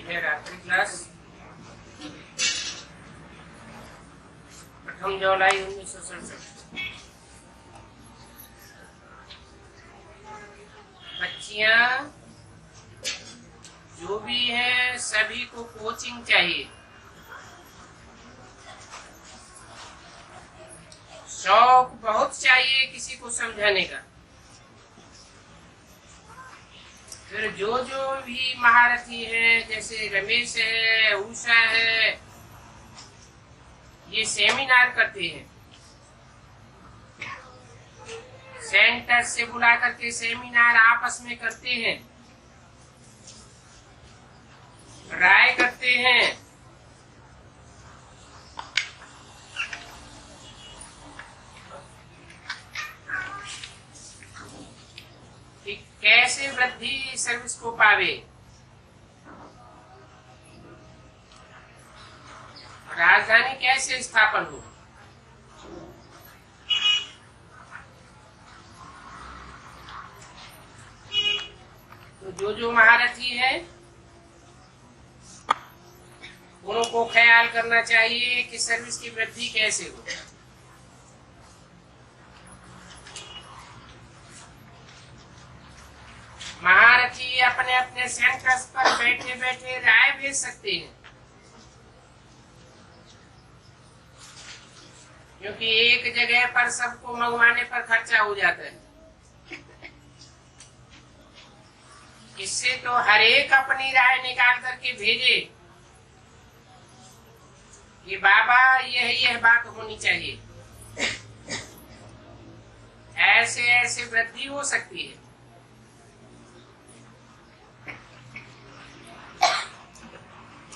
है रात्रि क्लास 8 जुलाई 1967। बच्चियां जो भी हैं सभी को कोचिंग चाहिए। शौक बहुत चाहिए किसी को समझाने का। फिर जो भी महारथी है, जैसे रमेश है, उषा है, ये सेमिनार करते हैं। सेंटर से बुला करके सेमिनार आपस में करते हैं, राय करते हैं। कि कैसे वृद्धि सर्विस को पावे, राजधानी कैसे स्थापन हो। तो जो महारथी है उनको ख्याल करना चाहिए कि सर्विस की वृद्धि कैसे हो। महारथी अपने अपने सेंटर्स पर बैठे बैठे राय भेज सकते हैं, क्योंकि एक जगह पर सबको मंगवाने पर खर्चा हो जाता है। इससे तो हर एक अपनी राय निकाल करके भेजे कि बाबा यह बात होनी चाहिए, ऐसे ऐसे वृद्धि हो सकती है।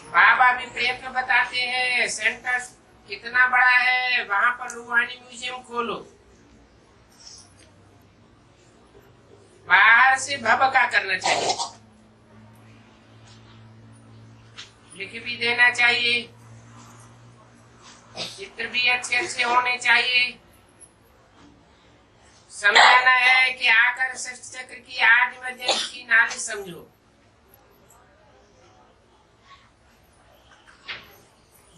बाबा भी प्रयत्न बताते हैं, सेंटर कितना बड़ा है, वहां पर रूहानी म्यूजियम खोलो। बाहर से भभका करना चाहिए, लिख भी देना चाहिए, चित्र भी अच्छे अच्छे होने चाहिए। समझाना है कि आकर चक्र की आदि मध्य की नाली समझो।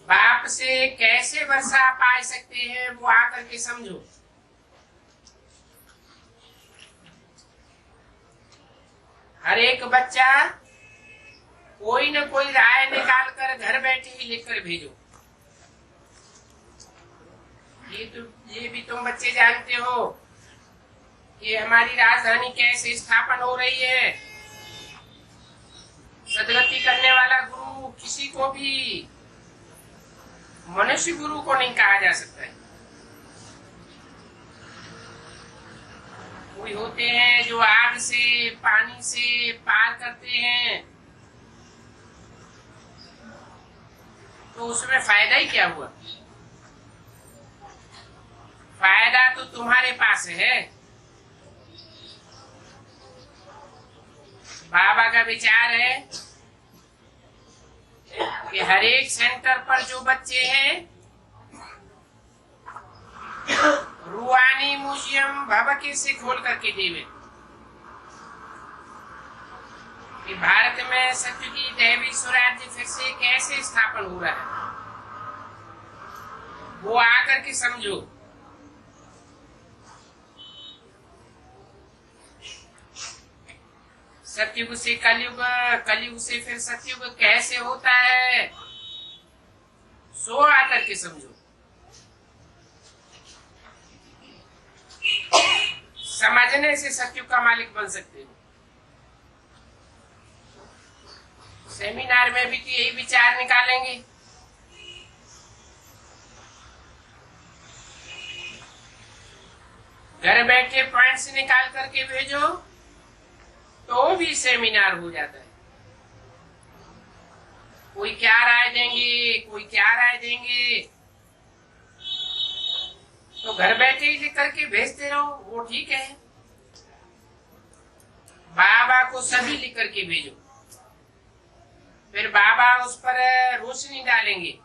बाप से कैसे वर्षा पा सकते हैं वो आकर के समझो। हर एक बच्चा कोई न कोई राय निकाल कर घर बैठे ही लिखकर भेजो। ये भी तुम बच्चे जानते हो कि हमारी राजधानी कैसे स्थापन हो रही है। सदगति करने वाला गुरु किसी को भी मनुष्य गुरु को नहीं कहा जा सकता है। कोई होते हैं जो आग से पानी से पार करते हैं, तो उसमें फायदा ही क्या हुआ। फायदा तो तुम्हारे पास है। बाबा का विचार है कि हर एक सेंटर पर जो बच्चे हैं रूहानी म्यूजियम भभके से खोल करके देवे कि भारत में सत्य की दैवी स्वराज्य फिर से कैसे स्थापन हो रहा है, वो आकर के समझो। सतयुग से कलयुग, कलयुग से फिर सतयुग कैसे होता है, सो आकर के समझो। समझने से सतयुग का मालिक बन सकते हो। सेमिनार में भी तो यही विचार निकालेंगे। घर बैठे पॉइंट्स निकाल करके भेजो तो भी सेमिनार हो जाता है। कोई क्या राय देंगे, कोई क्या राय देंगे, तो घर बैठे ही लिख करके भेजते रहो, वो ठीक है। बाबा को सभी लिख करके भेजो, फिर बाबा उस पर रोशनी डालेंगे।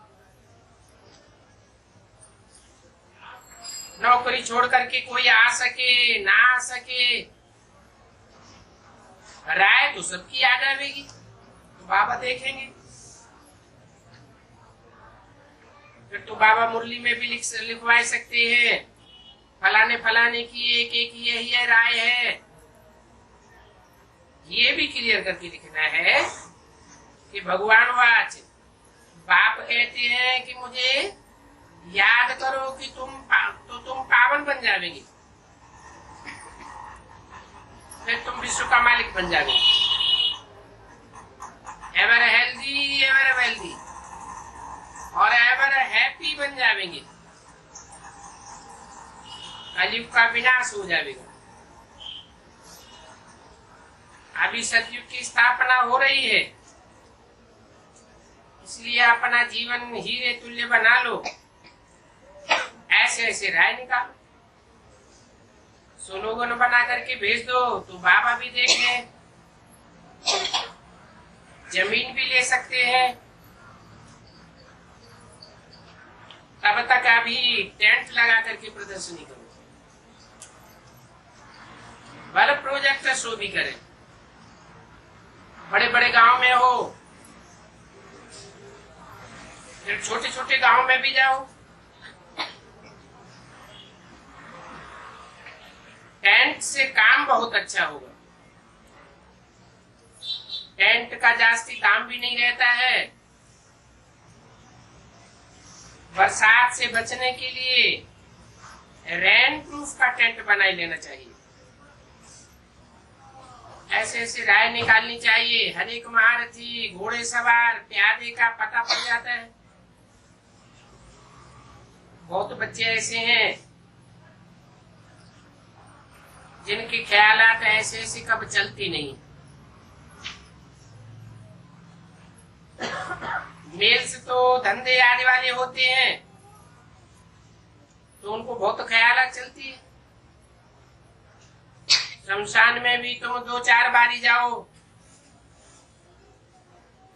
नौकरी छोड़ करके कोई आ सके ना आ सके, राय तो सबकी आ जाएगी। तो बाबा देखेंगे। फिर तो बाबा मुरली में भी लिखवा सकते हैं, फलाने फलाने की एक एक यही राय है। ये भी क्लियर करके लिखना है कि भगवान वाच बाप कहते हैं कि मुझे याद करो कि तुम पावन बन जाओगे, फिर तुम विश्व का मालिक बन जाओगे, एवर हेल्दी एवर वेल्दी और एवर हैप्पी बन जाएंगे, कलयुग का विनाश हो जाएगा। अभी सतयुग की स्थापना हो रही है, इसलिए अपना जीवन हीरे तुल्य बना लो, ऐसे ऐसे राय निकालो, स्लोगन बना करके भेज दो तो बाबा भी देख ले, जमीन भी ले सकते हैं। तब तक अभी टेंट लगा करके प्रदर्शनी करो, बल प्रोजेक्ट शो भी करें, बड़े बड़े गांव में हो, फिर छोटे छोटे गांव में भी जाओ, टेंट से काम बहुत अच्छा होगा। टेंट का जास्ती दाम भी नहीं रहता है। बरसात से बचने के लिए रेन प्रूफ का टेंट बना लेना चाहिए। ऐसे ऐसे राय निकालनी चाहिए। हर एक महारथी, घोड़े सवार, प्यादे का पता पड़ जाता है। बहुत बच्चे ऐसे हैं जिनके ख्यालात ऐसे ऐसे कब चलती नहीं। मेल्स तो धंधे आने वाले होते हैं तो उनको बहुत ख्यालात चलती है। शमशान में भी तुम 2-4 बारी जाओ,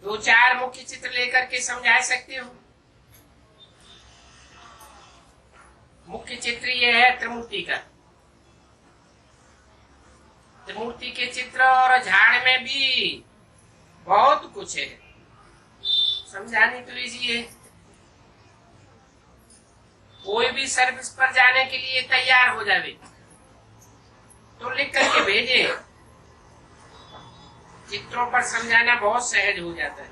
2-4 मुख्य चित्र लेकर के समझा सकते हो। मुख्य चित्र ये है त्रिमूर्ति का। त्रिमूर्ति के चित्र और झाड़ में भी बहुत कुछ है, समझाने तो लीजिए। कोई भी सर्विस पर जाने के लिए तैयार हो जावे तो लिख करके भेजे। चित्रों पर समझाना बहुत सहज हो जाता है।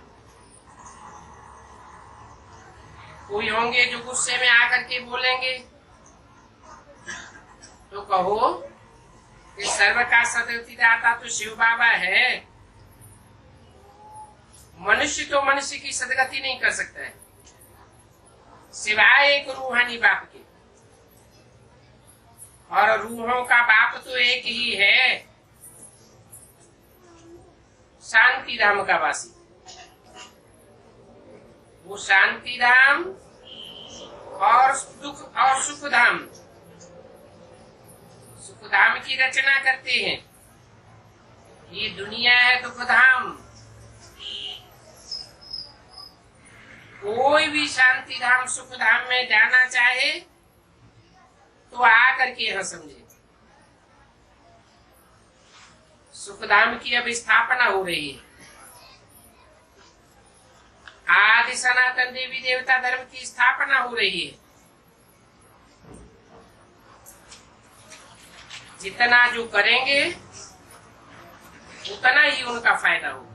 कोई होंगे जो गुस्से में आकर के बोलेंगे तो कहो कि सर्व का सदगतिदाता तो शिव बाबा है, मनुष्य तो मनुष्य की सदगति नहीं कर सकता है सिवाय एक रूहानी बाप के, और रूहों का बाप तो एक ही है, शांति धाम का वासी। वो शांति धाम और सुख धाम, सुख धाम की रचना करते हैं। ये दुनिया है दुख धाम। कोई भी शांति धाम सुख धाम में जाना चाहे तो आकर के यह समझे। सुख धाम की अब स्थापना हो रही है। आदि सनातन देवी देवता धर्म की स्थापना हो रही है। जितना जो करेंगे उतना ही उनका फायदा होगा।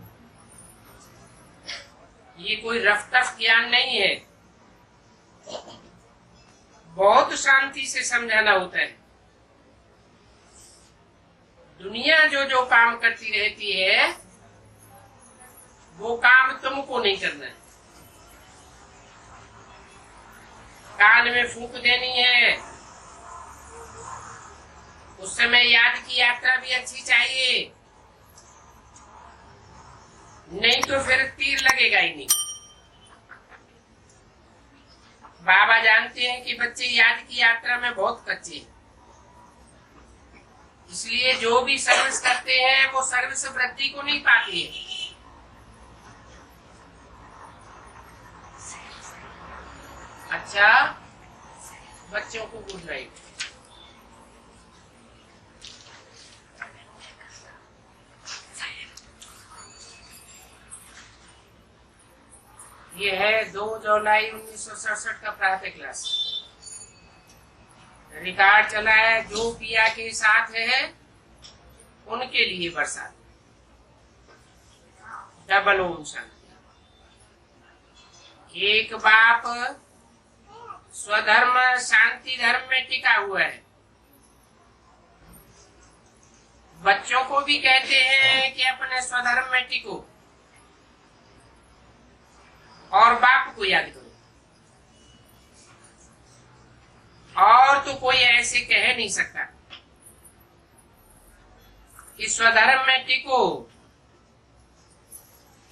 ये कोई रफ्तार ज्ञान नहीं है, बहुत शांति से समझाना होता है। दुनिया जो जो काम करती रहती है वो काम तुमको नहीं करना है। कान में फूंक देनी है, उस समय याद की यात्रा भी अच्छी चाहिए, नहीं तो फिर तीर लगेगा ही नहीं। बाबा जानते हैं कि बच्चे याद की यात्रा में बहुत कच्चे हैं, इसलिए जो भी सर्विस करते हैं वो सर्विस वृद्धि को नहीं पाती है। अच्छा, बच्चों को गुड नाइट। ये है 2 जुलाई 1967 का प्रातः क्लास। रिकॉर्ड चला है, जो पिया के साथ है उनके लिए बरसात। डबल ओम शांति। एक बाप स्वधर्म शांति धर्म में टिका हुआ है, बच्चों को भी कहते हैं कि अपने स्वधर्म में टिको और बाप को याद करो। और तो कोई ऐसे कह नहीं सकता कि स्वधर्म में टिको।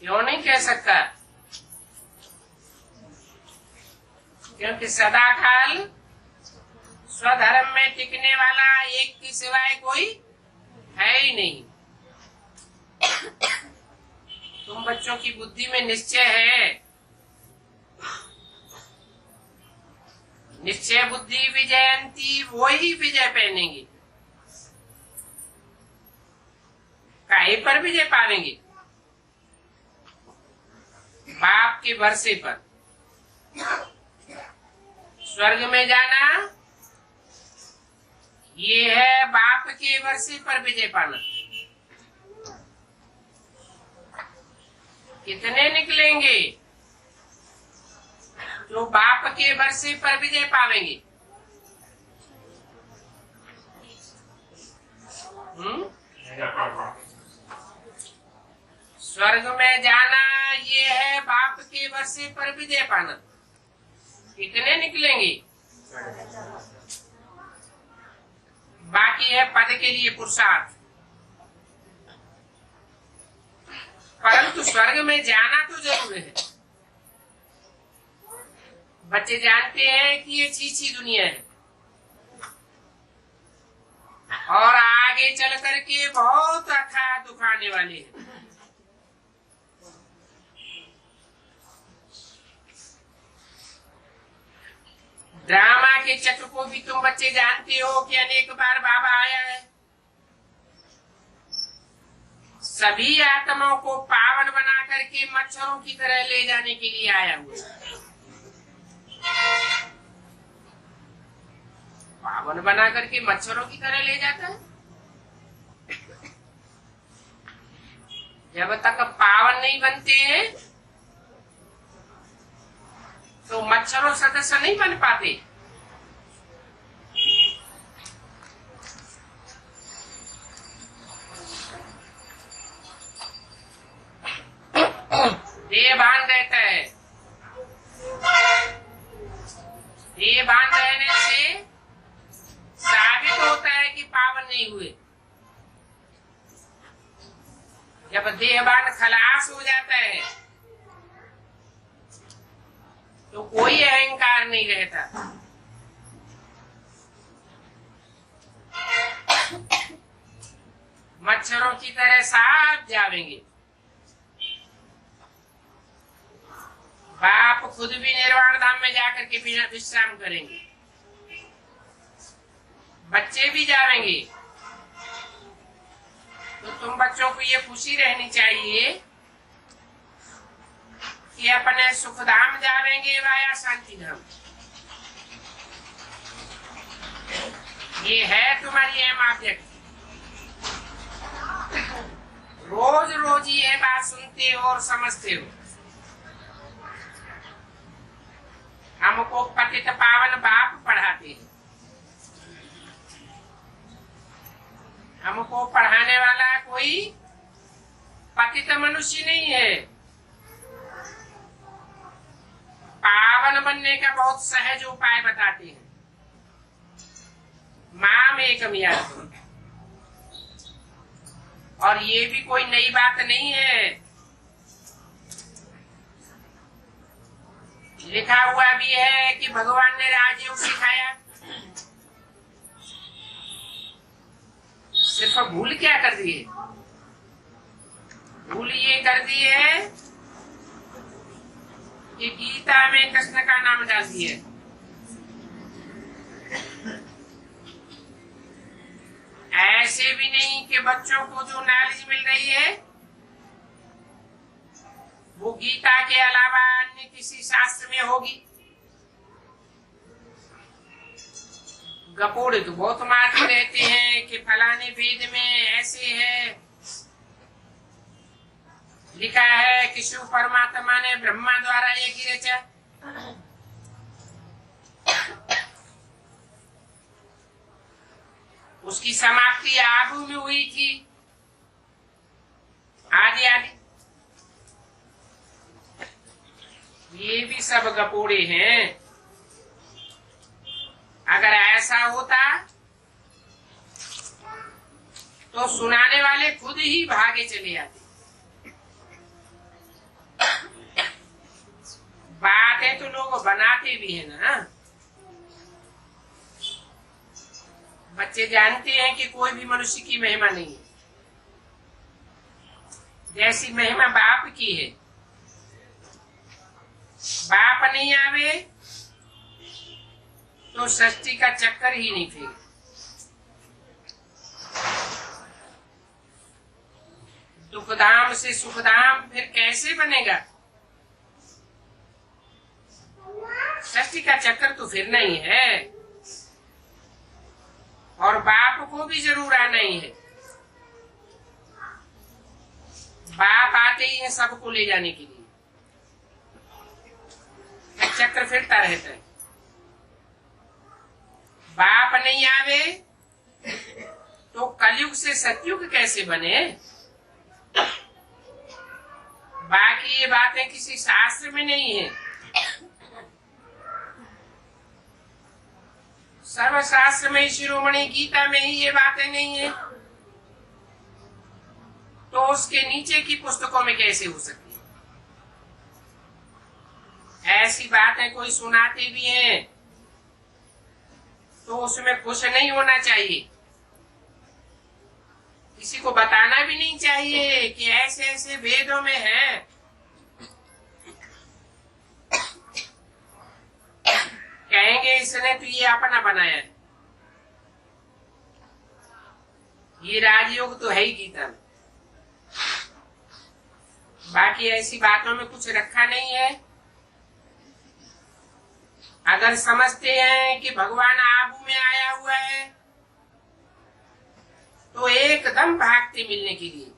क्यों नहीं कह सकता? क्योंकि सदा काल स्वधर्म में टिकने वाला एक के सिवाय कोई है ही नहीं। तुम बच्चों की बुद्धि में निश्चय है, निश्चय बुद्धि विजयंती, वो ही विजय पहनेंगे। काहे पर विजय पावेंगे? बाप के भरोसे पर। स्वर्ग में जाना ये है बाप के भरोसे पर विजय पाना। कितने निकलेंगे जो बाप के भरोसे पर विजय पावेंगे? स्वर्ग में जाना ये है बाप के भरोसे पर विजय पाना। कितने निकलेंगे? बाकी है पद के लिए पुरुषार्थ। परंतु स्वर्ग में जाना तो जरूर है। बच्चे जानते हैं कि ये छीछी दुनिया है और आगे चल करके बहुत अथाह दुख आने वाले हैं। ड्रामा के चक्र को भी तुम बच्चे जानते हो कि अनेक बार बाबा आया है। सभी आत्माओं को पावन बना करके मच्छरों की तरह ले जाने के लिए आया हुआ है। पावन बना करके मच्छरों की तरह ले जाता है। जब तक पावन नहीं बनते हैं तो मच्छरों सदस्य नहीं बन पाते। देह बांध रहता है। देह बांध रहने से साबित होता है कि पावन नहीं हुए। जब देह बांध खलास हो जाता है तो कोई अहंकार नहीं रहता। मच्छरों की तरह साफ जावेंगे। बाप खुद भी निर्वाण धाम में जाकर के बिना विश्राम करेंगे। बच्चे भी जाएंगे। तो तुम बच्चों को ये खुशी रहनी चाहिए कि अपने सुखधाम जावेंगे वाया शांति धाम। ये है तुम्हारी अहम ऑब्जेक्ट। रोज रोज ये बात सुनते हो और समझते हो। हमको पतित पावन बाप पढ़ाते हैं। हमको पढ़ाने वाला कोई पतित मनुष्य नहीं है। पावन बनने का बहुत सहज उपाय बताते हैं। माम एकम याद। और ये भी कोई नई बात नहीं है। लिखा हुआ भी है कि भगवान ने राजयोग सिखाया। सिर्फ भूल क्या कर दी है? भूल ये कर दी है कि गीता में कृष्ण का नाम डाल दिया। ऐसे भी नहीं कि बच्चों को जो नॉलेज मिल रही है वो गीता के अलावा अन्य में किसी शास्त्र में होगी। गपोड़े तो बहुत मारते रहते हैं कि फलाने वेद में ऐसे है, लिखा है कि शिव परमात्मा ने ब्रह्मा द्वारा ये की रचा। उसकी समाप्ति आबू में हुई थी, आदि आदि। ये भी सब गपोड़े हैं। अगर ऐसा होता तो सुनाने वाले खुद ही भागे चले आते। बातें तो लोग बनाते भी है ना। बच्चे जानते हैं कि कोई भी मनुष्य की महिमा नहीं है। जैसी महिमा बाप की है, बाप नहीं आवे तो सृष्टि का चक्कर ही नहीं फिर। दुखधाम से सुखधाम फिर कैसे बनेगा? सृष्टि का चक्कर तो फिर नहीं है। और बाप को भी जरूर आना ही है। बाप आते ही है सबको ले जाने के लिए। चक्र फिरता रहता है। बाप नहीं आवे तो कलयुग से सतयुग कैसे बने? बाकी ये बातें किसी शास्त्र में नहीं है। सर्वशास्त्र में, शिरोमणि गीता में ही ये बातें नहीं है, तो उसके नीचे की पुस्तकों में कैसे हो सकती है? ऐसी बातें कोई सुनाते भी हैं तो उसमें खुश नहीं होना चाहिए। किसी को बताना भी नहीं चाहिए कि ऐसे ऐसे वेदों में है। कहेंगे इसने तो ये अपना बनाया है। ये राजयोग तो है ही गीता में। बाकी ऐसी बातों में कुछ रखा नहीं है। अगर समझते हैं कि भगवान आबू में आया हुआ है तो एकदम भागते मिलने के लिए।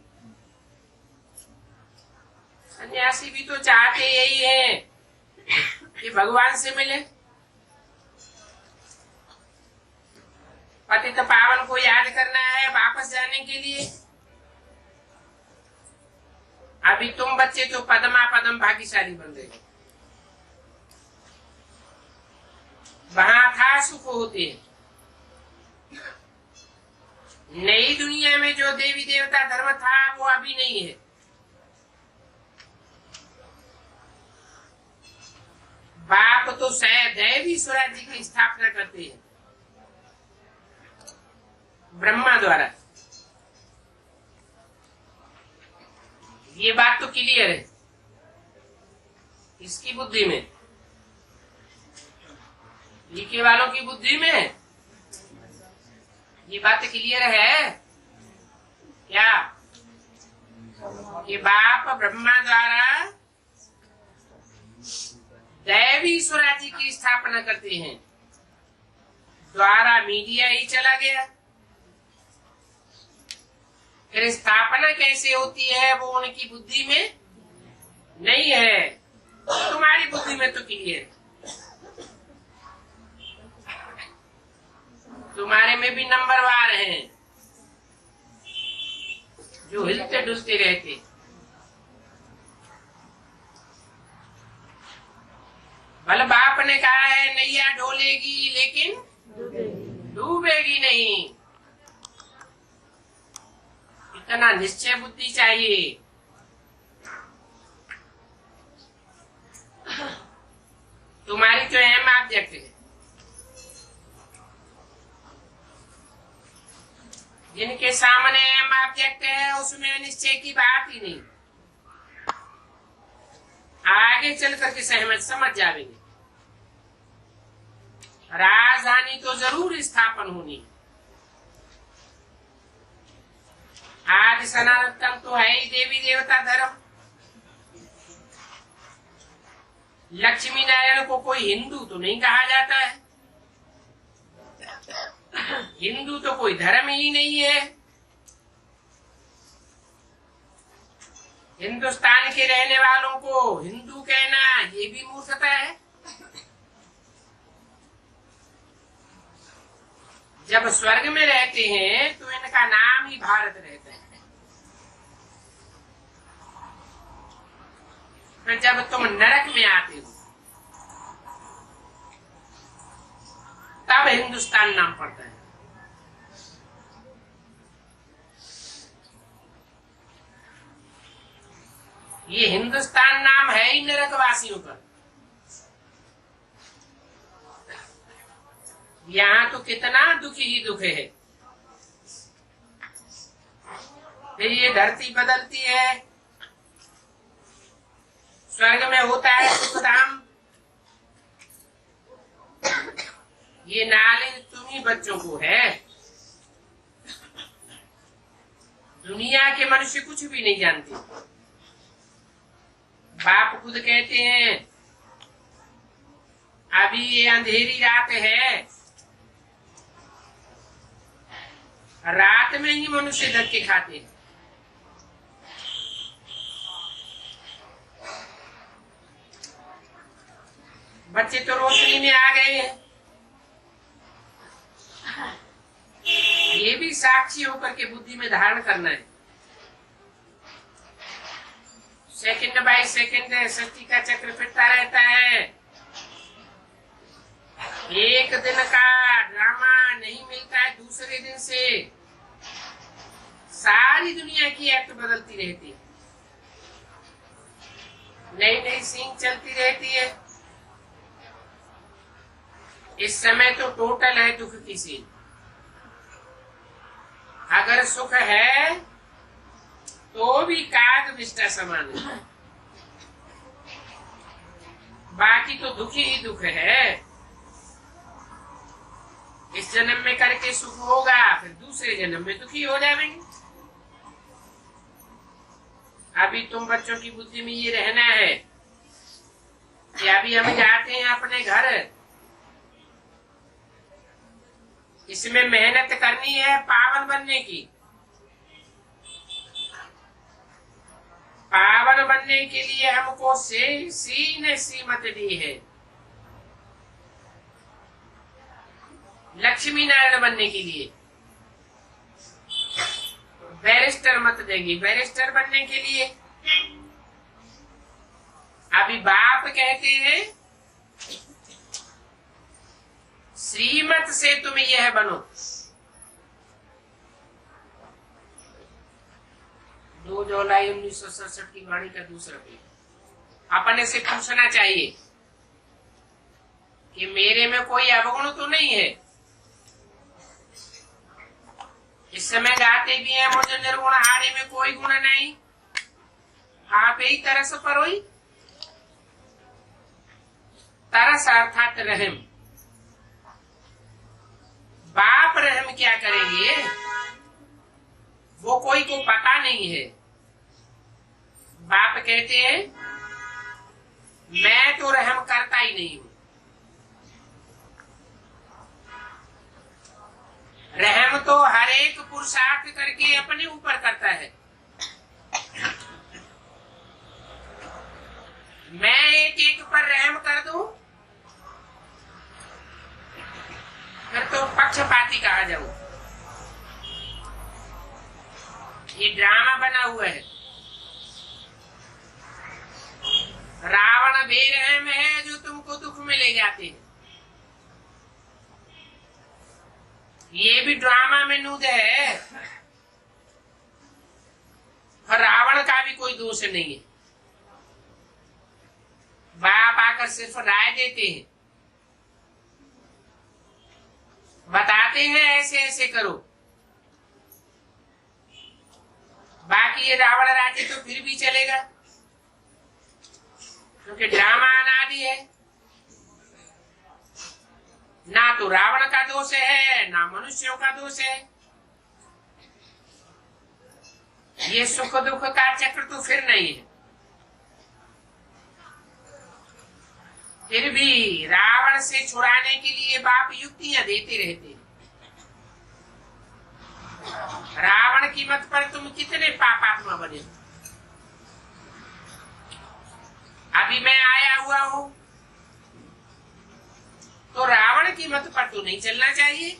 सन्यासी भी तो चाहते यही है कि भगवान से मिले। पतित पावन को याद करना है वापस जाने के लिए। अभी तुम बच्चे तो पदमा पदम भाग्यशाली बन गए। वहां था सुख होते। नई दुनिया में जो देवी देवता धर्म था वो अभी नहीं है। बाप तो दैवी स्वराज्य की स्थापना करते हैं ब्रह्मा द्वारा। ये बात तो क्लियर है इसकी बुद्धि में, लिखे वालों की बुद्धि में ये बात क्लियर है क्या कि बाप ब्रह्मा द्वारा दैवी स्वराज्य की स्थापना करते हैं। द्वारा मीडिया ही चला गया। फिर स्थापना कैसे होती है वो उनकी बुद्धि में नहीं है। तुम्हारी बुद्धि में तो क्लियर है। तुम्हारे में भी नंबरवार हैं जो हिलते डुलते रहते। भले बाप ने कहा है नैया डोलेगी लेकिन डूबेगी नहीं। इतना निश्चय बुद्धि चाहिए। तुम्हारी जो अहम ऑब्जेक्ट है, जिनके सामने अहम ऑब्जेक्ट है उसमें निश्चय की बात ही नहीं। आगे चल करके सहमत समझ जाएंगे। राजधानी तो जरूर स्थापन होनी। आदि सनातन तो है ही देवी देवता धर्म। लक्ष्मी नारायण को कोई हिंदू तो नहीं कहा जाता है। हिंदू तो कोई धर्म ही नहीं है। हिंदुस्तान के रहने वालों को हिंदू कहना ये भी मूर्खता है। जब स्वर्ग में रहते हैं तो इनका नाम ही भारत रहता है। फिर जब तुम नरक में आते हो तब हिंदुस्तान नाम पड़ता है। ये हिंदुस्तान नाम है ही नरकवासियों का। यहाँ तो कितना दुख ही दुख है। फिर ये धरती बदलती है, स्वर्ग में होता है सुखधाम। ये नॉलेज तुम्ही बच्चों को है। दुनिया के मनुष्य कुछ भी नहीं जानते। बाप खुद कहते हैं अभी ये अंधेरी रात है, रात में ही मनुष्य धक्के खाते हैं। बच्चे तो रोशनी में आ गए हैं। ये भी साक्षी होकर के बुद्धि में धारण करना है। सेकंड बाय सेकंड सृष्टि का चक्र फिरता रहता है। एक दिन का ड्रामा नहीं मिलता है, दूसरे दिन से सारी दुनिया की एक्ट बदलती रहती है। नई नई सीन चलती रहती है। इस समय तो टोटल है दुख की सीन। अगर सुख है तो भी काग विष्टा समान है, बाकी तो दुख ही दुख है। इस जन्म में करके सुख होगा, फिर दूसरे जन्म में दुखी हो जाएंगे। अभी तुम बच्चों की बुद्धि में ये रहना है कि अभी हम जाते हैं अपने घर, इसमें मेहनत करनी है पावन बनने की। पावन बनने के लिए हमको सीने सीमत दी है। लक्ष्मी नारायण बनने के लिए बैरिस्टर मत देंगी। बैरिस्टर बनने के लिए अभी बाप कहते हैं श्रीमत से तुम यह बनो। 2 जुलाई 1967 की वाणी का दूसरा पेज। अपने से पूछना चाहिए कि मेरे में कोई अवगुण तो नहीं है। इस समय गाते भी हैं मुझे निर्गुण हारे में कोई गुण नहीं, आप ही तरस परोई। तरस अर्थात रहम। बाप रहम क्या करेंगे वो कोई को पता नहीं है। बाप कहते हैं मैं तो रहम करता ही नहीं हूं। रहम तो हर एक पुरुषार्थ करके अपने ऊपर करता है। मैं एक एक पर रहम कर दूं फिर तो पक्षपाती कहा जाऊं। ये ड्रामा बना हुआ है। रावण बेरहम है जो तुमको दुख में ले जाते हैं। ये भी ड्रामा में नूद है। और रावण का भी कोई दोष नहीं है। बाप आकर सिर्फ राय देते हैं, बताते हैं ऐसे ऐसे करो। बाकी ये रावण राज्य तो फिर भी चलेगा क्योंकि ड्रामा अनादि है। ना तो रावण का दोष है ना मनुष्यों का दोष है। ये सुख दुख का चक्र तो फिर नहीं है। फिर भी रावण से छुड़ाने के लिए बाप युक्तियां देते रहते हैं। रावण की मत पर तुम कितने पापात्मा बने हो। अभी मैं आया हुआ हूं तो रावण की मत पर तो नहीं चलना चाहिए।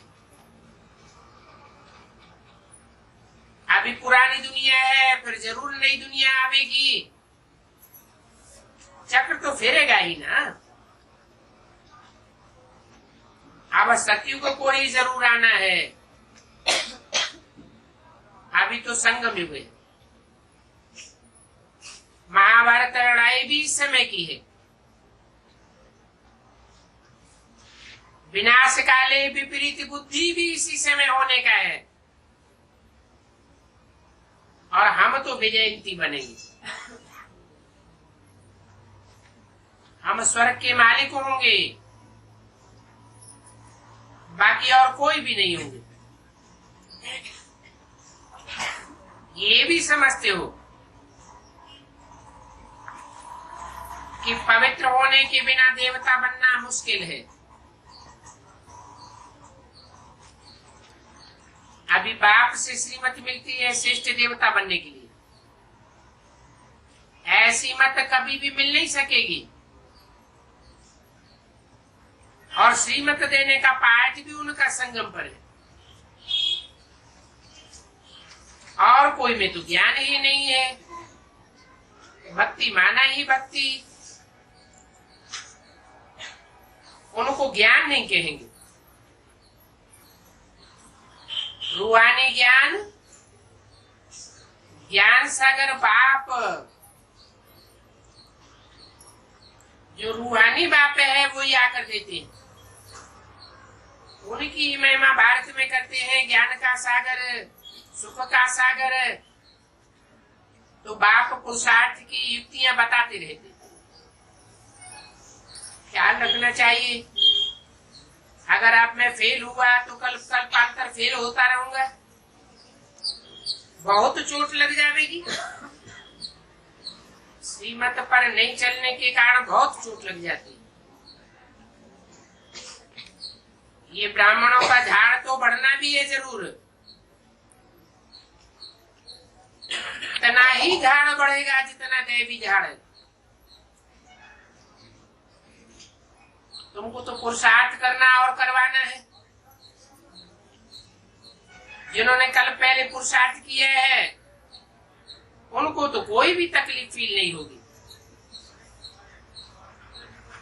अभी पुरानी दुनिया है, फिर जरूर नई दुनिया आवेगी, चक्र तो फेरेगा ही ना। अब सतयुग को ही जरूर आना है। अभी तो संगम युग है। महाभारत लड़ाई भी इस समय की है। विनाश काले विपरीत बुद्धि भी इसी समय होने का है। और हम तो विजयंती बनेंगे। हम स्वर्ग के मालिक होंगे, बाकी और कोई भी नहीं होंगे। ये भी समझते हो कि पवित्र होने के बिना देवता बनना मुश्किल है। अभी बाप से श्रीमत मिलती है श्रेष्ठ देवता बनने के लिए। ऐसी मत कभी भी मिल नहीं सकेगी। और श्रीमत देने का पाठ भी उनका संगम पर है। और कोई में तो ज्ञान ही नहीं है। भक्ति माना ही भक्ति, उनको ज्ञान नहीं कहेंगे। रूहानी ज्ञान, ज्ञान सागर बाप, जो रूहानी बाप है वो ही आकर देते हैं। उनकी महिमा भारत में करते हैं। ज्ञान का सागर, सुख का सागर, तो बाप पुरुषार्थ की युक्तियां बताते रहते। ख्याल रखना चाहिए। अगर आप में फेल हुआ तो कल पाकर फेल होता रहूंगा, बहुत चोट लग जाएगी। श्रीमत पर नहीं चलने के कारण बहुत चोट लग जाती है। ये ब्राह्मणों का झाड़ तो बढ़ना भी है जरूर, इतना ही झाड़ बढ़ेगा जितना दैवी झाड़ है। तुमको तो पुरुषार्थ करना और करवाना है। जिन्होंने कल पहले पुरुषार्थ किया है उनको तो कोई भी तकलीफ फील नहीं होगी।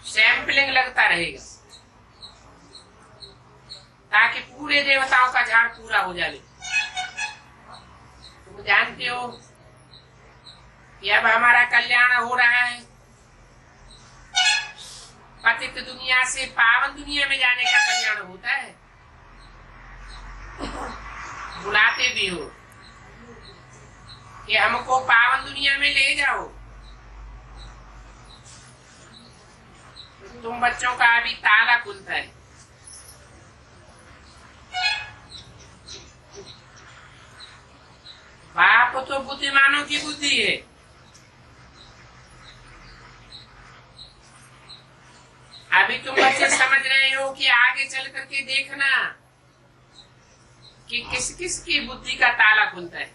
सैंपलिंग लगता रहेगा ताकि पूरे देवताओं का झाड़ पूरा हो जाए। तुम जानते हो कि अब हमारा कल्याण हो रहा है। पतित दुनिया से पावन दुनिया में जाने का कल्याण होता है। बुलाते भी हो कि हमको पावन दुनिया में ले जाओ। तुम बच्चों का अभी ताला खुलता है। बाप तो बुद्धिमानों की बुद्धि है। अभी तुम बच्चे समझ रहे हो कि आगे चल करके देखना कि किस किस की बुद्धि का ताला खुलता है।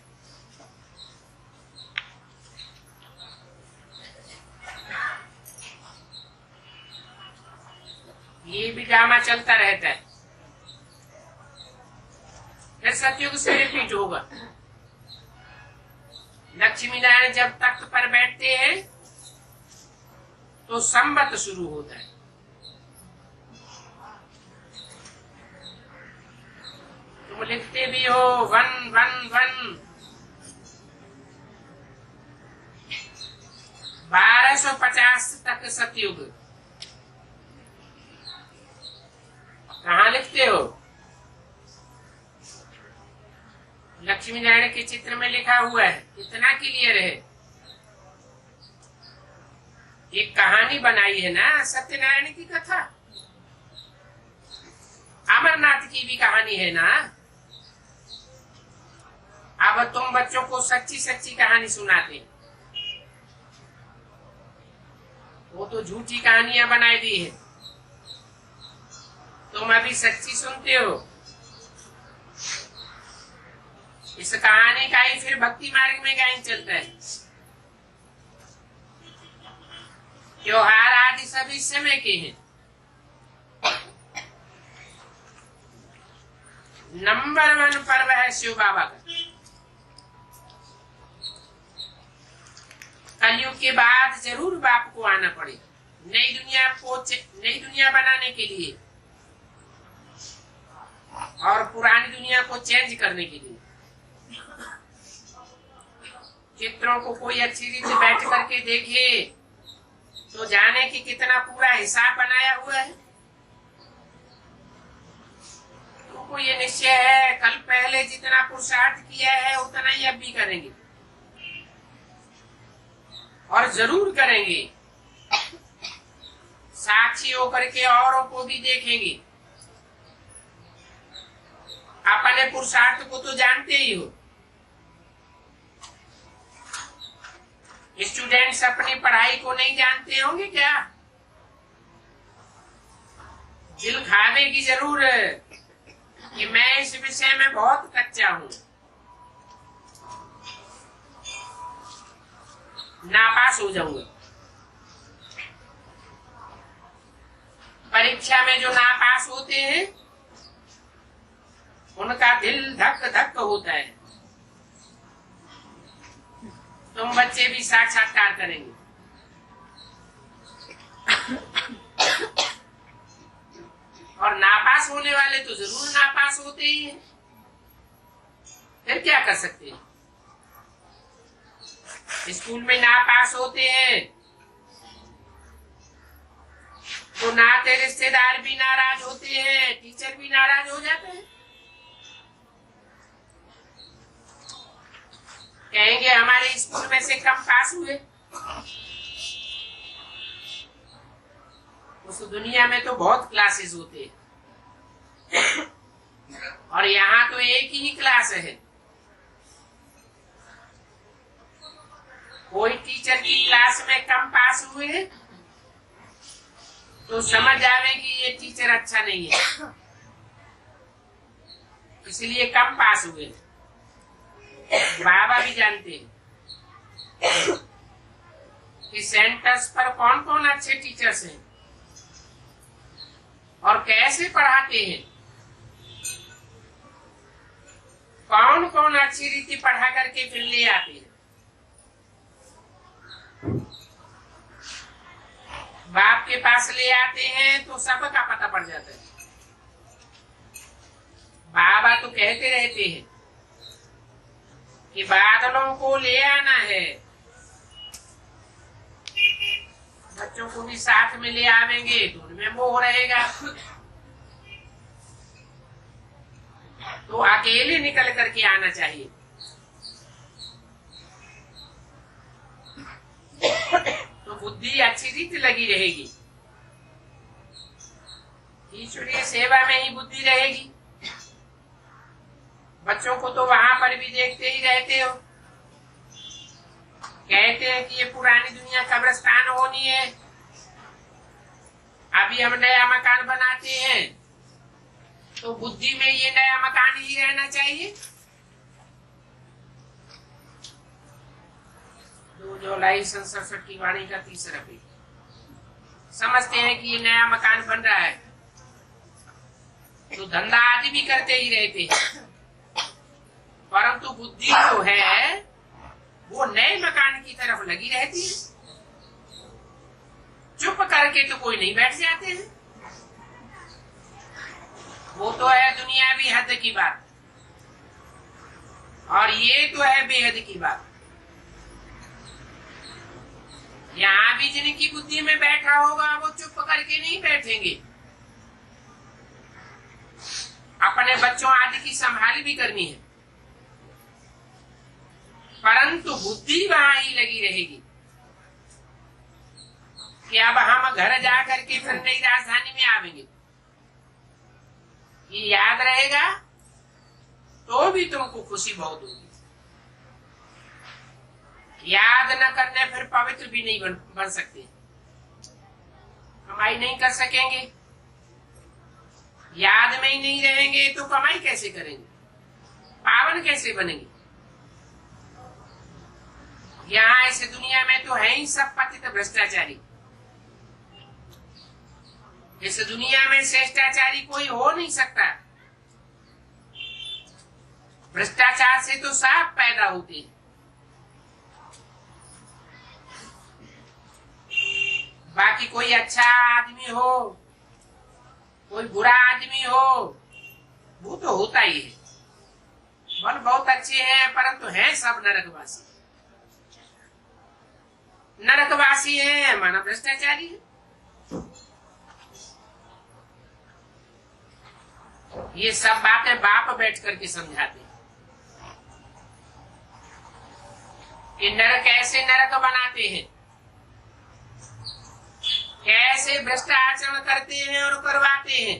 ये भी ड्रामा चलता रहता है। फिर सतयुग से रिपीट होगा। लक्ष्मी नारायण जब तख्त पर बैठते हैं तो संवत शुरू होता है। तुम लिखते भी हो 111 1250 तक सतयुग। कहाँ लिखते हो? लक्ष्मी नारायण के चित्र में लिखा हुआ है। इतना क्लियर है। एक कहानी बनाई है ना सत्यनारायण की कथा। अमरनाथ की भी कहानी है ना। अब तुम बच्चों को सच्ची सच्ची कहानी सुनाते। वो तो झूठी कहानियां बनाई दी है, तुम अभी सच्ची सुनते हो। इस कहानी का ही फिर भक्ति मार्ग में गायन चलता है। त्योहार आदि सब इस समय के हैं। नंबर 1 पर्व है शिव बाबा का। कलयुग के बाद जरूर बाप को आना पड़ेगा नई दुनिया बनाने के लिए और पुरानी दुनिया को चेंज करने के लिए। चित्रों को कोई अच्छी रीति बैठ करके देखे तो जाने कि कितना पूरा हिसाब बनाया हुआ है। तुमको ये निश्चय है कल पहले जितना पुरुषार्थ किया है उतना ही अब भी करेंगे और जरूर करेंगे। साक्षी होकर के औरों को भी देखेंगे। अपने पुरुषार्थ को तो जानते ही हो। स्टूडेंट्स अपनी पढ़ाई को नहीं जानते होंगे क्या? दिल खावेगी जरूर कि मैं इस विषय में बहुत कच्चा हूं, नापास हो जाऊंगा। परीक्षा में जो नापास होते हैं उनका दिल धक धक होता है। तुम बच्चे भी साक्षात्कार करेंगे। और नापास होने वाले तो जरूर नापास होते ही हैं। फिर क्या कर सकते हैं? स्कूल में नापास होते हैं तो नाते रिश्तेदार भी नाराज होते हैं, टीचर भी नाराज हो जाते हैं। कहेंगे हमारे स्कूल में से कम पास हुए। उस दुनिया में तो बहुत क्लासेस होते हैं और यहाँ तो एक ही क्लास है। कोई टीचर की क्लास में कम पास हुए तो समझ आवे कि ये टीचर अच्छा नहीं है, इसलिए कम पास हुए। बाबा भी जानते हैं कि सेंटर्स पर कौन कौन अच्छे टीचर्स हैं और कैसे पढ़ाते हैं, कौन कौन अच्छी रीति पढ़ा करके फिर ले आते हैं। बाप के पास ले आते हैं तो सबका पता पड़ जाता है। बाबा तो कहते रहते हैं कि बादलों को ले आना है, बच्चों को भी साथ में ले आवेंगे तो उनमें मोह रहेगा। तो अकेले निकल करके आना चाहिए। तो बुद्धि अच्छी रीति लगी रहेगी। ईश्वरीय सेवा में ही बुद्धि रहेगी। बच्चों को तो वहां पर भी देखते ही रहते हो। कहते हैं कि ये पुरानी दुनिया कब्रिस्तान होनी है, अभी हम नया मकान बनाते हैं तो बुद्धि में ये नया मकान ही रहना चाहिए। 2 जुलाई 67 की वाणी का 3रा पेज। समझते हैं कि ये नया मकान बन रहा है तो धंधा आदि भी करते ही रहते हैं, परंतु बुद्धि जो है वो नए मकान की तरफ लगी रहती है। चुप करके तो कोई नहीं बैठ जाते हैं। वो तो है दुनियावी हद की बात और ये तो है बेहद की बात। यहाँ भी जिनकी बुद्धि में बैठा होगा वो चुप करके नहीं बैठेंगे। अपने बच्चों आदि की संभाल भी करनी है, परंतु बुद्धि वहां ही लगी रहेगी कि अब हम घर जा करके फिर नई राजधानी में आवेंगे। ये याद रहेगा तो भी तुमको खुशी बहुत होगी। याद न करने फिर पवित्र भी नहीं बन सकते। कमाई नहीं कर सकेंगे, याद में ही नहीं रहेंगे तो कमाई कैसे करेंगे, पावन कैसे बनेंगे। यहाँ इस दुनिया में तो है ही सब पतित भ्रष्टाचारी। इस दुनिया में श्रेष्ठाचारी कोई हो नहीं सकता। भ्रष्टाचार से तो सांप पैदा होते हैं। बाकी कोई अच्छा आदमी हो, कोई बुरा आदमी हो, वो तो होता ही है। मन बहुत अच्छे हैं परंतु हैं सब नरकवासी। नरकवासी है माना भ्रष्टाचारी है। ये सब बातें बाप बैठ करके समझाते हैं कि नरक कैसे नरक बनाते हैं, कैसे भ्रष्ट आचरण करते हैं और करवाते हैं।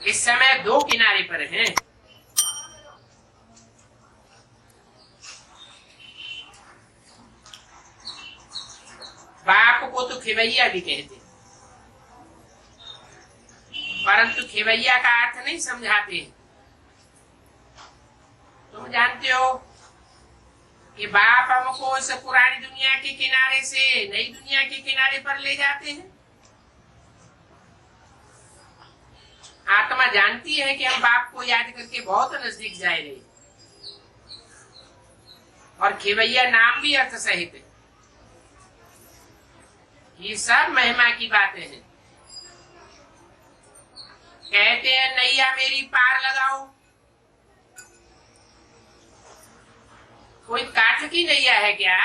इस समय दो किनारे पर हैं। बाप को तो खिवैया भी कहते, परंतु खिवैया का अर्थ नहीं समझाते। तुम जानते हो कि बाप हमको इस पुरानी दुनिया के किनारे से नई दुनिया के किनारे पर ले जाते हैं। आत्मा जानती है कि हम बाप को याद करके बहुत नजदीक जा रहे, और खिवैया नाम भी अर्थ सहित है। ये सब महिमा की बातें हैं। कहते हैं नैया मेरी पार लगाओ। कोई काठ की नैया है क्या?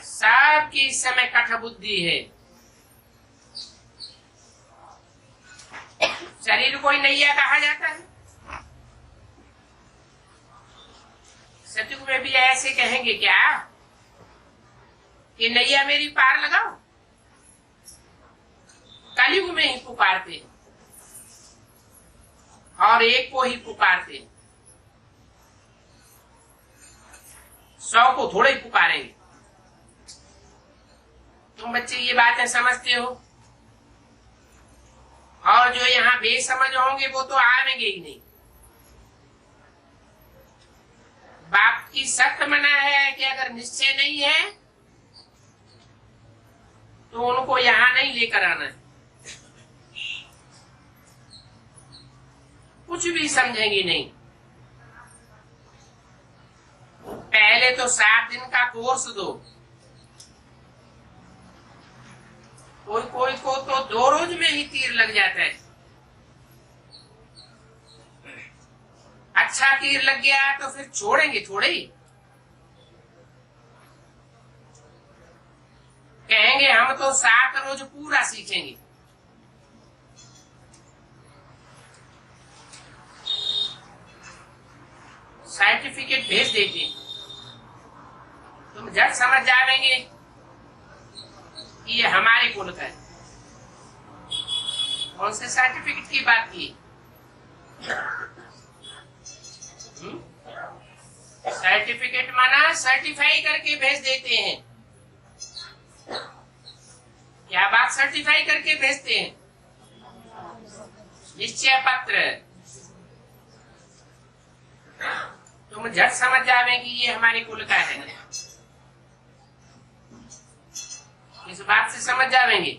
सबकी इस समय कठ बुद्धि है। शरीर कोई नैया कहा जाता है। सतयुग में भी ऐसे कहेंगे क्या कि नैया मेरी पार लगाओ? कलयुग में ही पुकारते हैं और एक को ही पुकारते हैं, 100 को थोड़े ही पुकारेंगे। तुम बच्चे ये बातें समझते हो, और जो यहाँ बेसमझ होंगे वो तो आएंगे ही नहीं। बाप की सख्त मना है कि अगर निश्चय नहीं है तो उनको यहाँ नहीं लेकर आना है। कुछ भी समझेंगे नहीं। पहले तो 7 दिन का कोर्स दो। कोई को तो 2 रोज में ही तीर लग जाता है। अच्छा तीर लग गया तो फिर छोड़ेंगे थोड़े ही। कहेंगे हम तो 7 रोज पूरा सीखेंगे। सर्टिफिकेट भेज देते हैं, तुम झट समझ जाएंगे कि ये हमारे कुल का है। कौन से सर्टिफिकेट की बात की? सर्टिफिकेट माना सर्टिफाई करके भेज देते हैं। क्या बात सर्टिफाई करके भेजते हैं? निश्चय पत्र। तुम झट समझ जावे कि ये हमारे कुल का है। इस बात से समझ जावेंगे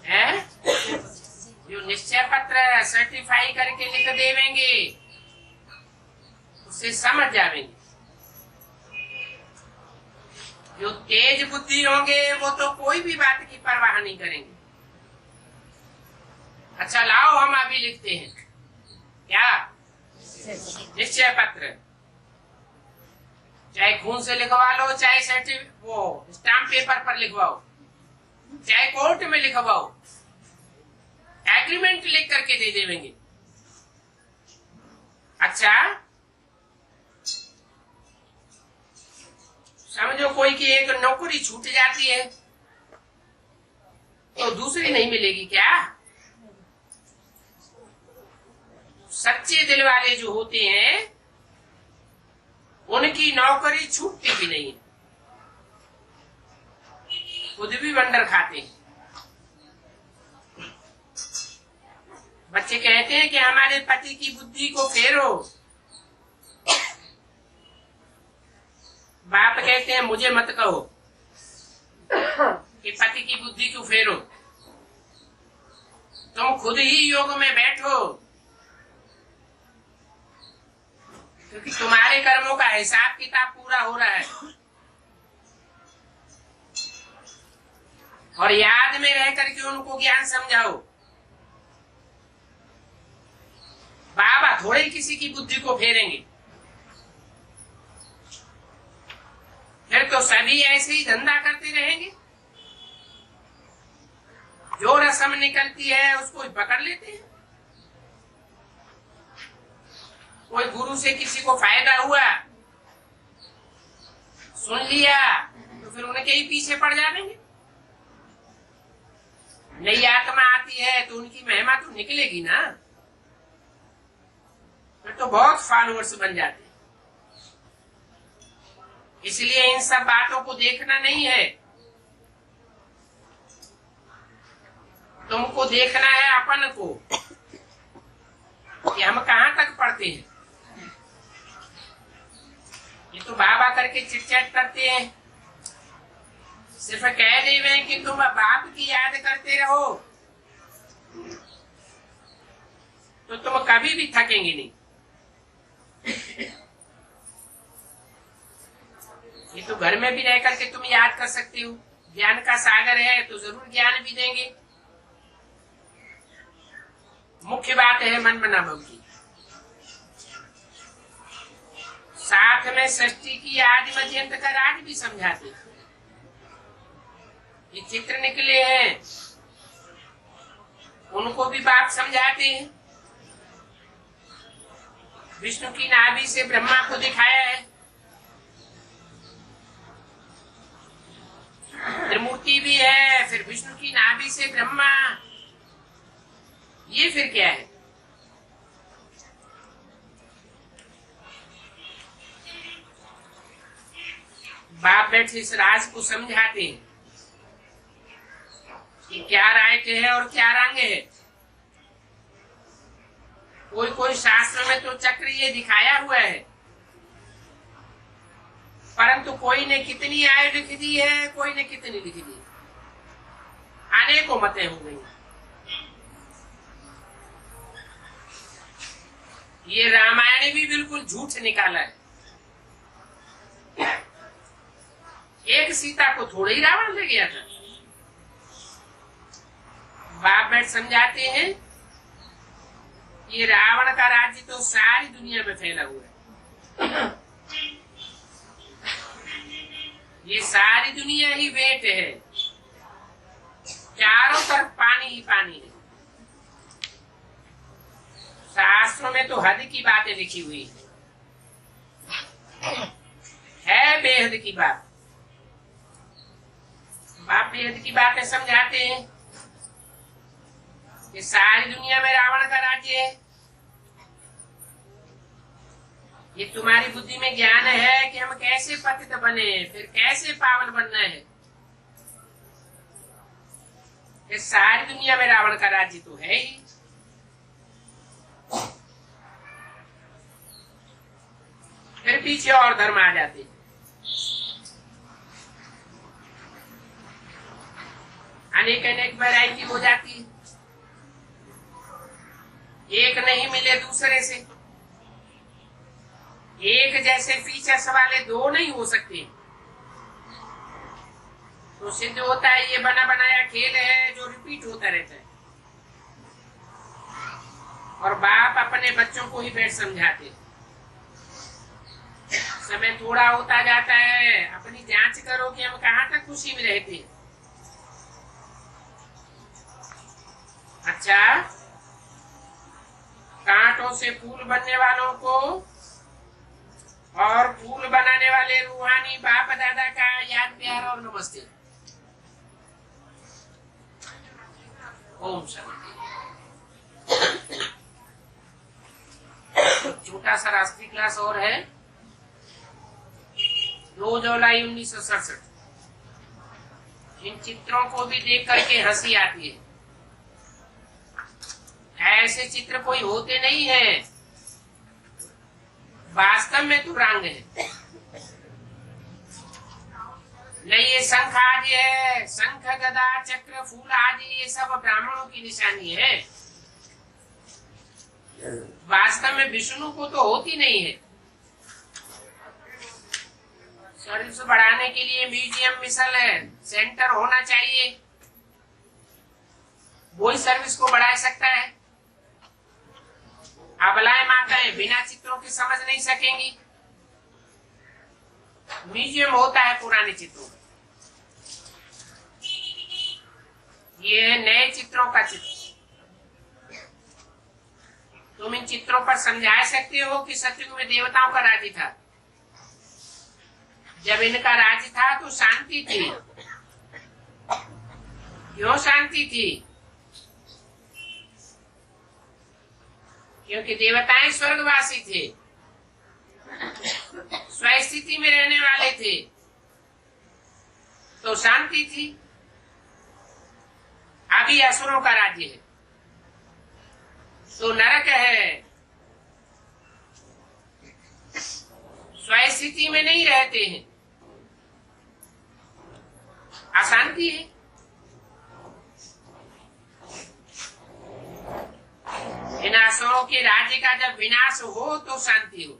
हैं? जो निश्चय पत्र सर्टिफाई करके लिख देवेंगे उससे समझ जावेंगे। जो तेज बुद्धि होंगे वो तो कोई भी बात की परवाह नहीं करेंगे। अच्छा लाओ हम अभी लिखते हैं। क्या? निश्चय पत्र। चाहे खून से लिखवा लो, चाहे वो स्टाम्प पेपर पर लिखवाओ, चाहे कोर्ट में लिखवाओ, एग्रीमेंट लिख करके दे देंगे। अच्छा समझो कोई की एक नौकरी छूट जाती है तो दूसरी नहीं मिलेगी क्या? सच्चे दिल वाले जो होते हैं उनकी नौकरी छूटती भी नहीं, खुद भी बंडर खाते हैं। बच्चे कहते हैं कि हमारे पति की बुद्धि को फेरो, बाप कहते हैं मुझे मत कहो कि पति की बुद्धि क्यों फेरो, तुम खुद ही योग में बैठो, क्योंकि तुम्हारे कर्मों का हिसाब किताब पूरा हो रहा है। और याद में रह करके उनको ज्ञान समझाओ। बाबा थोड़े किसी की बुद्धि को फेरेंगे, फिर तो सभी ऐसे ही धंधा करते रहेंगे। जो रस्म निकलती है उसको ही पकड़ लेते हैं। कोई गुरु से किसी को फायदा हुआ, सुन लिया, तो फिर उनके ही पीछे पड़ जाएंगे। नई आत्मा आती है तो उनकी महिमा तो निकलेगी ना, फिर तो बहुत फॉलोअर्स बन जाते हैं। इसलिए इन सब बातों को देखना नहीं है, तुमको देखना है अपन को कि हम कहाँ तक पढ़ते हैं। ये तो बाबा करके चिट-चैट करते हैं, सिर्फ कह देवे कि तुम बाप की याद करते रहो तो तुम कभी भी थकेंगे नहीं। ये तो घर में भी रह करके तुम याद कर सकते हो। ज्ञान का सागर है तो जरूर ज्ञान भी देंगे। मुख्य बात है मन मना भव की। साथ में सृष्टि की आदि मध्य अंत का राज भी समझाते। ये चित्र निकले हैं उनको भी बाप समझाते हैं। विष्णु की नाभि से ब्रह्मा को दिखाया है, त्रिमूर्ति भी है, फिर विष्णु की नाभि से ब्रह्मा, ये फिर क्या है? बाप बैठे इस राज को समझाते हैं कि क्या राइट है और क्या रंग है। कोई कोई शास्त्र में तो चक्र ये दिखाया हुआ है, परंतु कोई ने कितनी आयु लिख दी है, कोई ने कितनी लिख दी, अनेकों मतें हो गई। ये रामायण भी बिल्कुल झूठ निकाला है। एक सीता को थोड़ा ही रावण ले गया था। बाप बैठ समझाते हैं ये रावण का राज्य तो सारी दुनिया में फैला हुआ है। ये सारी दुनिया ही वेट है, चारों तरफ पानी ही पानी है। शास्त्रों में तो हद की बातें लिखी हुई है बेहद की बात। बाप बेहद की बातें समझाते हैं कि सारी दुनिया में रावण का राज्य है। ये तुम्हारी बुद्धि में ज्ञान है कि हम कैसे पतित बने, फिर कैसे पावन बनना है। कि सारी दुनिया में रावण का राज्य तो है ही। फिर पीछे और धर्म आ जाते हैं। अनेक अनेक वैरायटी हो जाती है, एक नहीं मिले दूसरे से। एक जैसे फीचर्स वाले दो नहीं हो सकते, तो सिद्ध होता है ये बना बनाया खेल है जो रिपीट होता रहता है। और बाप अपने बच्चों को ही बैठ समझाते। समय थोड़ा होता जाता है, अपनी जांच करो कि हम कहाँ तक खुशी में रहते हैं। अच्छा, कांटों से फूल बनने वालों को और फूल बनाने वाले रूहानी बाप दादा का याद प्यार और नमस्ते। ओम शांति। छोटा सा राष्ट्रीय क्लास और है, 2 जुलाई 1967। इन चित्रों को भी देख करके हंसी आती है। ऐसे चित्र कोई होते नहीं है, वास्तव में तो रंग है। नहीं, ये शंख आदि है, शंख गदा चक्र फूल आदि ये सब ब्राह्मणों की निशानी है। वास्तव में विष्णु को तो होती नहीं है। सर्विस बढ़ाने के लिए म्यूजियम मिसल है, सेंटर होना चाहिए, वही सर्विस को बढ़ा सकता है। अबलाएं माताएं बिना चित्रों के समझ नहीं सकेंगी। म्यूजियम होता है पुराने चित्रों, ये है नए चित्रों का चित्र। तुम इन चित्रों पर समझा सकते हो कि सतयुग में देवताओं का राज्य था। जब इनका राज्य था तो शांति थी। क्यों शांति थी? क्योंकि देवताएं स्वर्गवासी थे, स्वस्थिति में रहने वाले थे, तो शांति थी। अभी असुरों का राज्य है तो नरक है, स्वस्थिति में नहीं रहते हैं, अशांति है। इन असुरों के राज्य का जब विनाश हो तो शांति हो।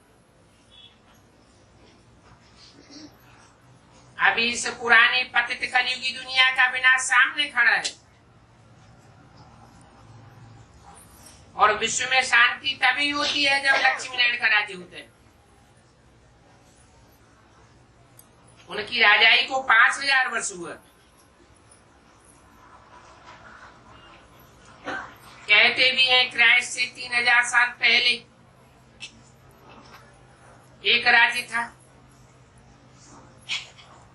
अभी इस पुरानी पतित कलयुगी दुनिया का विनाश सामने खड़ा है और विश्व में शांति तभी होती है जब लक्ष्मी नारायण का राज्य होता है। उनकी राजाई को 5000 वर्ष हुआ। कहते भी हैं क्राइस्ट से 3000 साल पहले एक राज्य था,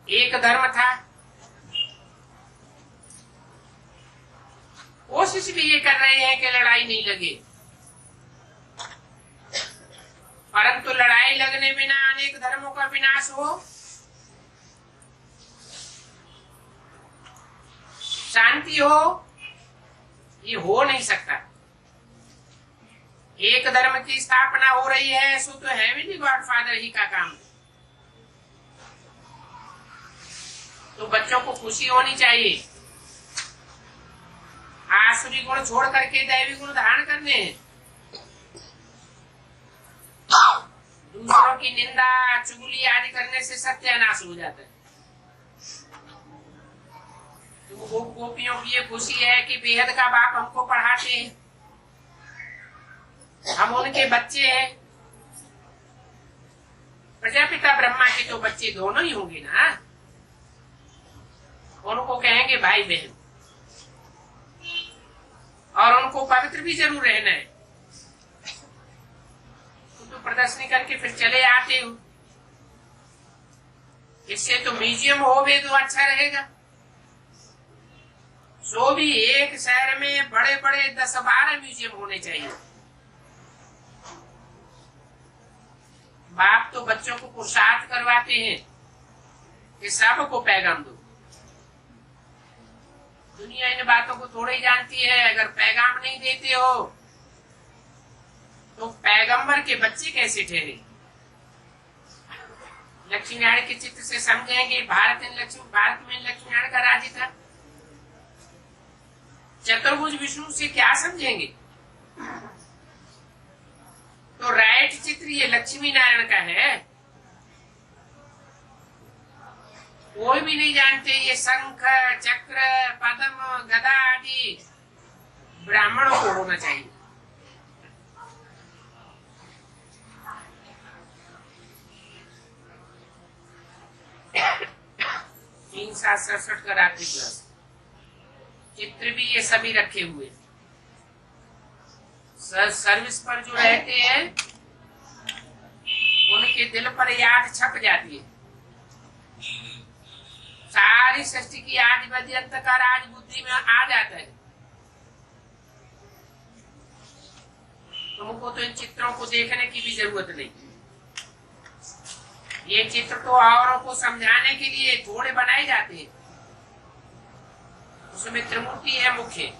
एक धर्म था। कोशिश भी ये कर रहे हैं कि लड़ाई नहीं लगे, परंतु लड़ाई लगने बिना अनेक धर्मों का विनाश हो, शांति हो, ये हो नहीं सकता। एक धर्म की स्थापना हो रही है सो तो हेवनली गॉडफादर ही का काम है। तो बच्चों को खुशी होनी चाहिए। आसुरी गुण छोड़ करके दैवी गुण धारण करने हैं। दूसरों की निंदा चुगली आदि करने से सत्यानाश हो जाता है। तो गोपियों की ये खुशी है कि बेहद का बाप हमको पढ़ाते हैं, हम उनके बच्चे हैं। प्रजापिता ब्रह्मा के तो बच्चे दोनों ही होंगे ना, उनको कहेंगे भाई बहन, और उनको पवित्र भी जरूर रहना है। तो प्रदर्शनी करके फिर चले आते हो, इससे तो म्यूजियम हो भी तो अच्छा रहेगा। सो भी एक शहर में बड़े बड़े 10-12 म्यूजियम होने चाहिए। बाप तो बच्चों को पुरुषार्थ करवाते हैं कि सबको पैगाम दो। दुनिया इन बातों को थोड़ी ही जानती है। अगर पैगाम नहीं देते हो तो पैगंबर के बच्चे कैसे ठहरे? लक्ष्मी नारायण के चित्र से समझेंगे भारत में लक्ष्मी नारायण का राज्य था। चतुर्भुज विष्णु से क्या समझेंगे? तो राइट चित्र ये लक्ष्मी नारायण का है। कोई भी नहीं जानते ये शंख चक्र पद्म गदा आदि ब्राह्मणों को होना चाहिए। तीन 767 का रात्रि क्लास चित्र भी ये सभी रखे हुए। सर्विस पर जो रहते हैं उनके दिल पर याद छप जाती है। सारी सृष्टि की आदि मध्य अंत का राज बुद्धि में आ जाता है। तुमको तो इन चित्रों को देखने की भी जरूरत नहीं। ये चित्र तो औरों को समझाने के लिए थोड़े बनाए जाते हैं। उसमें त्रिमूर्ति है मुख्य।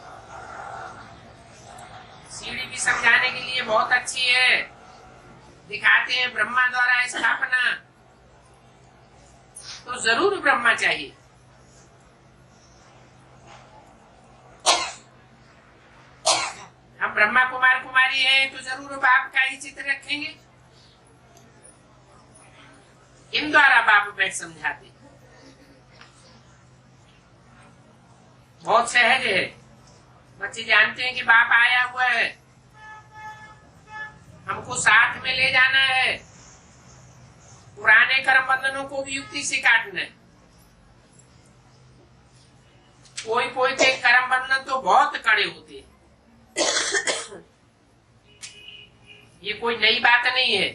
सीढ़ी भी समझाने के लिए बहुत अच्छी है, दिखाते हैं ब्रह्मा द्वारा स्थापना, तो जरूर ब्रह्मा चाहिए। हम ब्रह्मा कुमार कुमारी हैं तो जरूर बाप का ही चित्र रखेंगे। इन द्वारा बाप बैठ समझाते, बहुत सहज है। बच्चे जानते हैं कि बाप आया हुआ है, हमको साथ में ले जाना है, पुराने कर्म बंधनों को भी युक्ति से काटना है। कोई कोई के कर्म बंधन तो बहुत कड़े होते हैं, ये कोई नई बात नहीं है।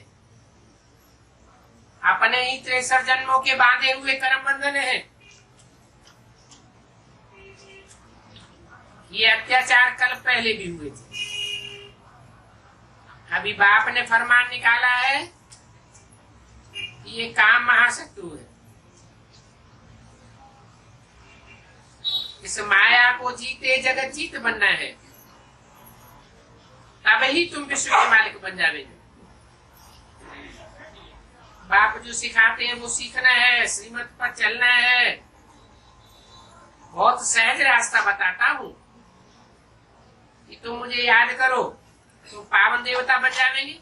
अपने ही 63 जन्मों के बांधे हुए कर्म बंधन है। ये अत्याचार कल पहले भी हुए थे। अभी बाप ने फरमान निकाला है कि ये काम महाशत्रु है। इस माया को जीते जगत जीत बनना है, तब ही तुम विश्व के मालिक बन जाओगे। बाप जो सिखाते हैं वो सीखना है, श्रीमत पर चलना है। बहुत सहज रास्ता बताता हूँ कि तुम मुझे याद करो तो पावन देवता बन जाएंगे।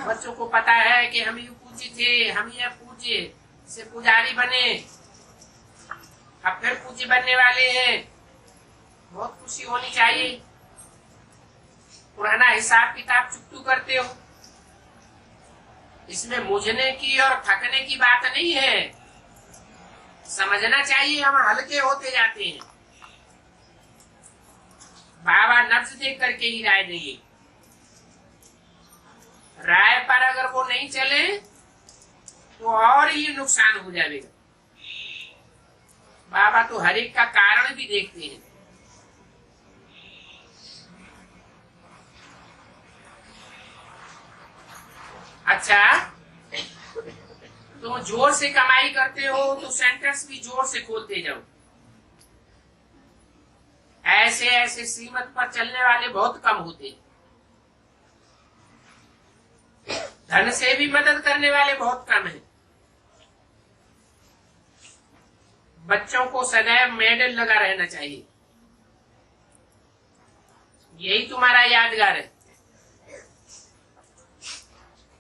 बच्चों को पता है कि हम ये पूज्य थे, हम ये पूज्य से पुजारी बने, अब फिर पूज्य बनने वाले हैं। बहुत खुशी होनी चाहिए। पुराना हिसाब किताब चुकतू करते हो, इसमें मुझने की और थकने की बात नहीं है। समझना चाहिए हम हल्के होते जाते हैं। बाबा नब्ज देख करके ही राय देंगे। राय पर अगर वो नहीं चले तो और ही नुकसान हो जाएगा। बाबा तो हर एक का कारण भी देखते हैं। अच्छा, तुम जोर से कमाई करते हो तो सेंटर्स भी जोर से खोलते जाओ। ऐसे ऐसे श्रीमत पर चलने वाले बहुत कम होते हैं। धन से भी मदद करने वाले बहुत कम हैं। बच्चों को सदैव मेडल लगा रहना चाहिए, यही तुम्हारा यादगार है।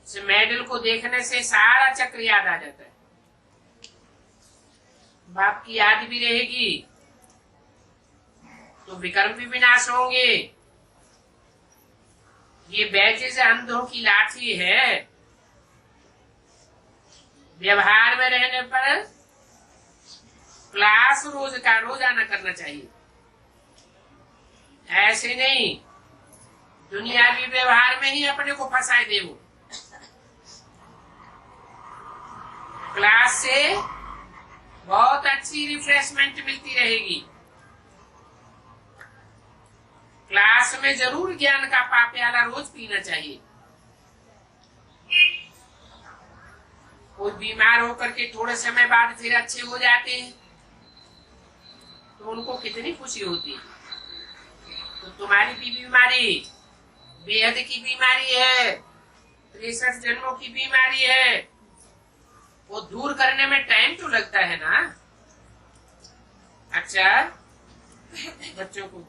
इस मेडल को देखने से सारा चक्र याद आ जाता है। बाप की याद भी रहेगी तो विकर्म भी विनाश होंगे। ये बैजेज अंधों की लाठी है। व्यवहार में रहने पर क्लास रोज का रोजाना करना चाहिए। ऐसे नहीं दुनियावी व्यवहार में ही अपने को फंसाए दे। वो क्लास से बहुत अच्छी रिफ्रेशमेंट मिलती रहेगी। क्लास में जरूर ज्ञान का प्याला रोज पीना चाहिए। कोई बीमार होकर के थोड़े समय बाद फिर अच्छे हो जाते हैं तो उनको कितनी खुशी होती है। तो तुम्हारी भी बीमारी बेहद की बीमारी है, 63 जन्मों की बीमारी है। वो दूर करने में टाइम तो लगता है ना। अच्छा, बच्चों को